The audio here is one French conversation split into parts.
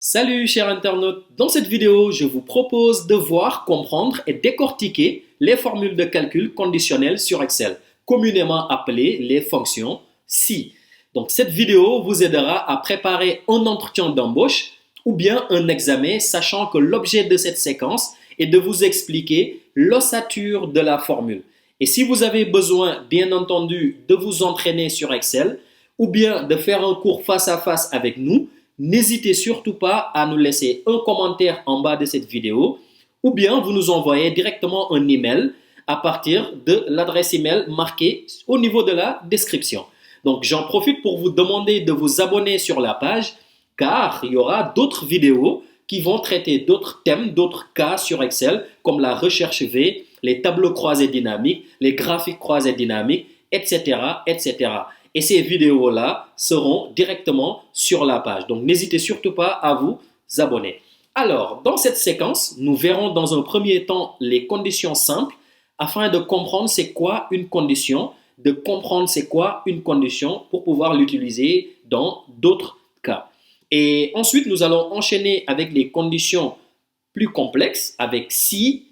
Salut chers internautes, dans cette vidéo, je vous propose de voir, comprendre et décortiquer les formules de calcul conditionnelles sur Excel, communément appelées les fonctions si. Donc cette vidéo vous aidera à préparer un entretien d'embauche ou bien un examen, sachant que l'objet de cette séquence est de vous expliquer l'ossature de la formule. Et si vous avez besoin, bien entendu, de vous entraîner sur Excel ou bien de faire un cours face à face avec nous, n'hésitez surtout pas à nous laisser un commentaire en bas de cette vidéo ou bien vous nous envoyez directement un email à partir de l'adresse email marquée au niveau de la description. Donc j'en profite pour vous demander de vous abonner sur la page car il y aura d'autres vidéos qui vont traiter d'autres thèmes, d'autres cas sur Excel comme la recherche V, les tableaux croisés dynamiques, les graphiques croisés dynamiques, etc. etc. Et ces vidéos-là seront directement sur la page. Donc, n'hésitez surtout pas à vous abonner. Alors, dans cette séquence, nous verrons dans un premier temps les conditions simples afin de comprendre c'est quoi une condition, de comprendre c'est quoi une condition pour pouvoir l'utiliser dans d'autres cas. Et ensuite, nous allons enchaîner avec les conditions plus complexes avec si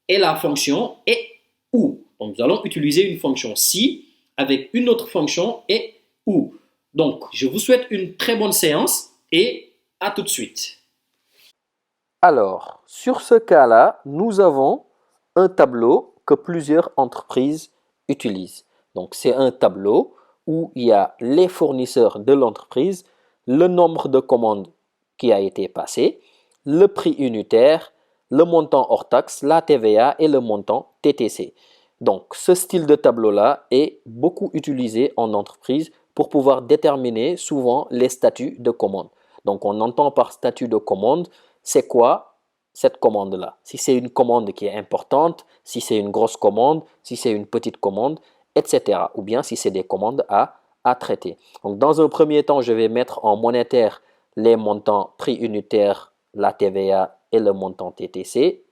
et la fonction et ou. Donc, nous allons utiliser une fonction si avec une autre fonction et ou. Donc, je vous souhaite une très bonne séance et à tout de suite. Alors, sur ce cas-là, nous avons un tableau que plusieurs entreprises utilisent. Donc, c'est un tableau où il y a les fournisseurs de l'entreprise, le nombre de commandes qui a été passé, le prix unitaire, le montant hors taxe, la TVA et le montant TTC. Donc, ce style de tableau-là est beaucoup utilisé en entreprise pour pouvoir déterminer souvent les statuts de commande. Donc, on entend par statut de commande, c'est quoi cette commande-là? Si c'est une commande qui est importante, si c'est une grosse commande, si c'est une petite commande, etc. Ou bien si c'est des commandes à traiter. Donc, dans un premier temps, je vais mettre en monétaire les montants prix unitaire, la TVA et le montant TTC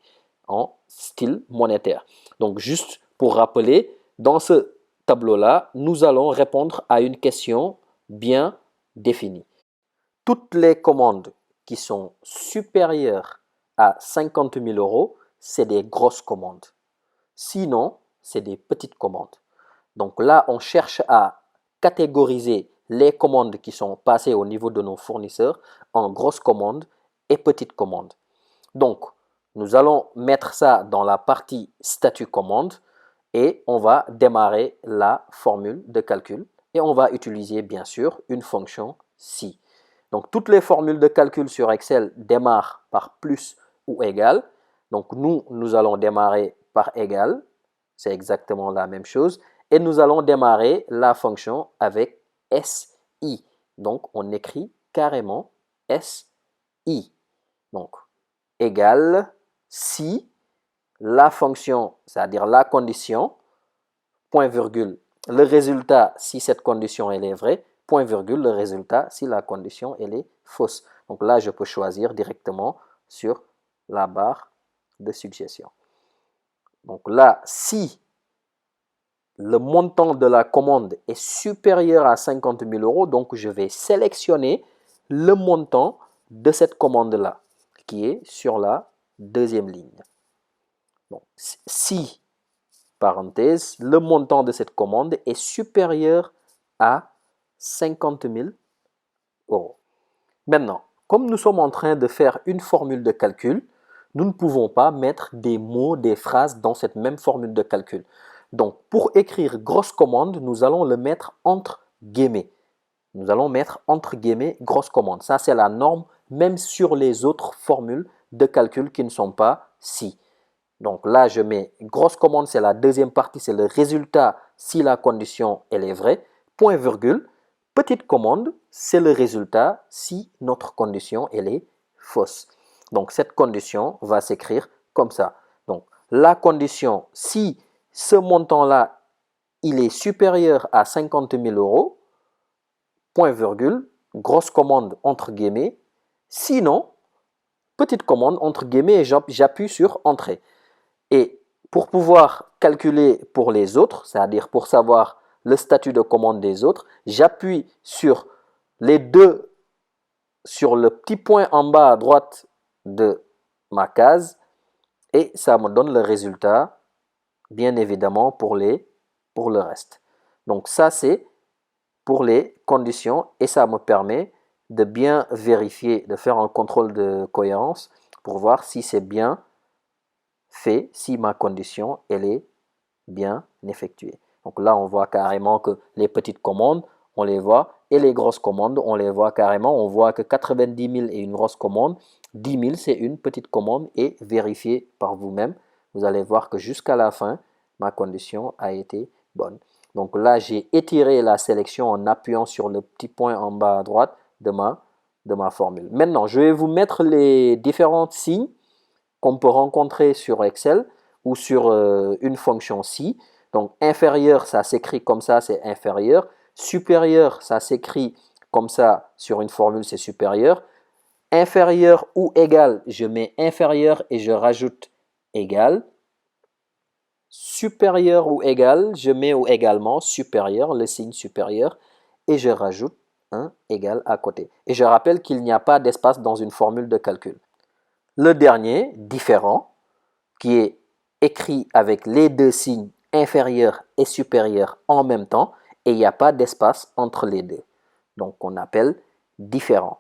en style monétaire. Donc, juste pour rappeler, dans ce tableau-là, nous allons répondre à une question bien définie. Toutes les commandes qui sont supérieures à 50 000 euros, c'est des grosses commandes. Sinon, c'est des petites commandes. Donc là, on cherche à catégoriser les commandes qui sont passées au niveau de nos fournisseurs en grosses commandes et petites commandes. Donc, nous allons mettre ça dans la partie statut commande et on va démarrer la formule de calcul et on va utiliser bien sûr une fonction si. Donc, toutes les formules de calcul sur Excel démarrent par plus ou égal. Donc, nous allons démarrer par égal. C'est exactement la même chose. Et nous allons démarrer la fonction avec SI. Donc, on écrit carrément SI. Donc, égal si la fonction, c'est-à-dire la condition, point virgule, le résultat si cette condition elle est vraie, point virgule, le résultat si la condition elle est fausse. Donc là, je peux choisir directement sur la barre de suggestion. Donc là, si le montant de la commande est supérieur à 50 000 euros, donc je vais sélectionner le montant de cette commande-là, qui est sur la deuxième ligne. Donc, si, parenthèse, le montant de cette commande est supérieur à 50 000 euros. Maintenant, comme nous sommes en train de faire une formule de calcul, nous ne pouvons pas mettre des mots, des phrases dans cette même formule de calcul. Donc, pour écrire grosse commande, nous allons le mettre entre guillemets. Nous allons mettre entre guillemets grosse commande. Ça, c'est la norme, même sur les autres formules de calcul qui ne sont pas si. Donc là, je mets grosse commande, c'est la deuxième partie, c'est le résultat si la condition elle est vraie. Point virgule. Petite commande, c'est le résultat si notre condition elle est fausse. Donc cette condition va s'écrire comme ça. Donc la condition, si ce montant-là, il est supérieur à 50 000 euros, point virgule, grosse commande entre guillemets, sinon, petite commande entre guillemets et j'appuie sur entrée. Et pour pouvoir calculer pour les autres, c'est-à-dire pour savoir le statut de commande des autres, j'appuie sur les deux sur le petit point en bas à droite de ma case et ça me donne le résultat, bien évidemment, pour le reste. Donc ça, c'est pour les conditions et ça me permet de bien vérifier, de faire un contrôle de cohérence pour voir si c'est bien fait, si ma condition, elle est bien effectuée. Donc là, on voit carrément que les petites commandes, on les voit, et les grosses commandes, on les voit carrément. On voit que 90 000 est une grosse commande, 10 000 c'est une petite commande, et vérifiez par vous-même. Vous allez voir que jusqu'à la fin, ma condition a été bonne. Donc là, j'ai étiré la sélection en appuyant sur le petit point en bas à droite de ma formule. Maintenant, je vais vous mettre les différents signes qu'on peut rencontrer sur Excel ou sur une fonction si. Donc inférieur, ça s'écrit comme ça, c'est inférieur. Supérieur, ça s'écrit comme ça sur une formule, c'est supérieur. Inférieur ou égal, je mets inférieur et je rajoute égal. Supérieur ou égal, je mets également supérieur, le signe supérieur, et je rajoute un égal à côté. Et je rappelle qu'il n'y a pas d'espace dans une formule de calcul. Le dernier, différent, qui est écrit avec les deux signes inférieur et supérieur en même temps, et il n'y a pas d'espace entre les deux. Donc on appelle différent.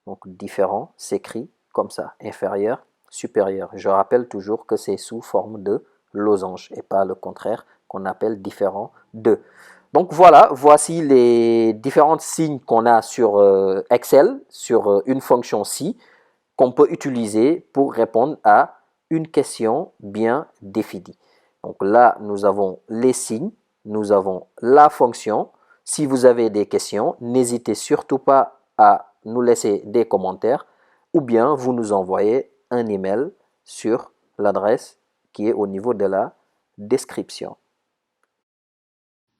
Donc différent s'écrit comme ça, inférieur, supérieur. Je rappelle toujours que c'est sous forme de losange et pas le contraire qu'on appelle différent de. Donc voilà, voici les différents signes qu'on a sur Excel, sur une fonction si, qu'on peut utiliser pour répondre à une question bien définie. Donc là, nous avons les signes, nous avons la fonction. Si vous avez des questions, n'hésitez surtout pas à nous laisser des commentaires ou bien vous nous envoyez un email sur l'adresse qui est au niveau de la description.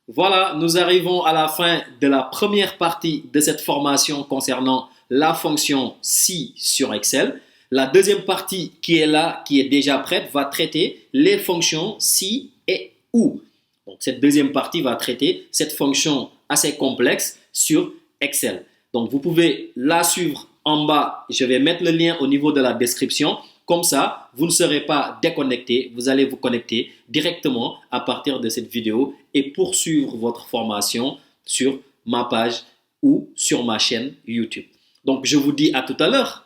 Voilà, nous arrivons à la fin de la première partie de cette formation concernant la fonction si sur Excel. La deuxième partie qui est là, qui est déjà prête, va traiter les fonctions si et ou. Donc, cette deuxième partie va traiter cette fonction assez complexe sur Excel. Donc, vous pouvez la suivre en bas. Je vais mettre le lien au niveau de la description. Comme ça, vous ne serez pas déconnecté. Vous allez vous connecter directement à partir de cette vidéo et poursuivre votre formation sur ma page ou sur ma chaîne YouTube. Donc, je vous dis à tout à l'heure.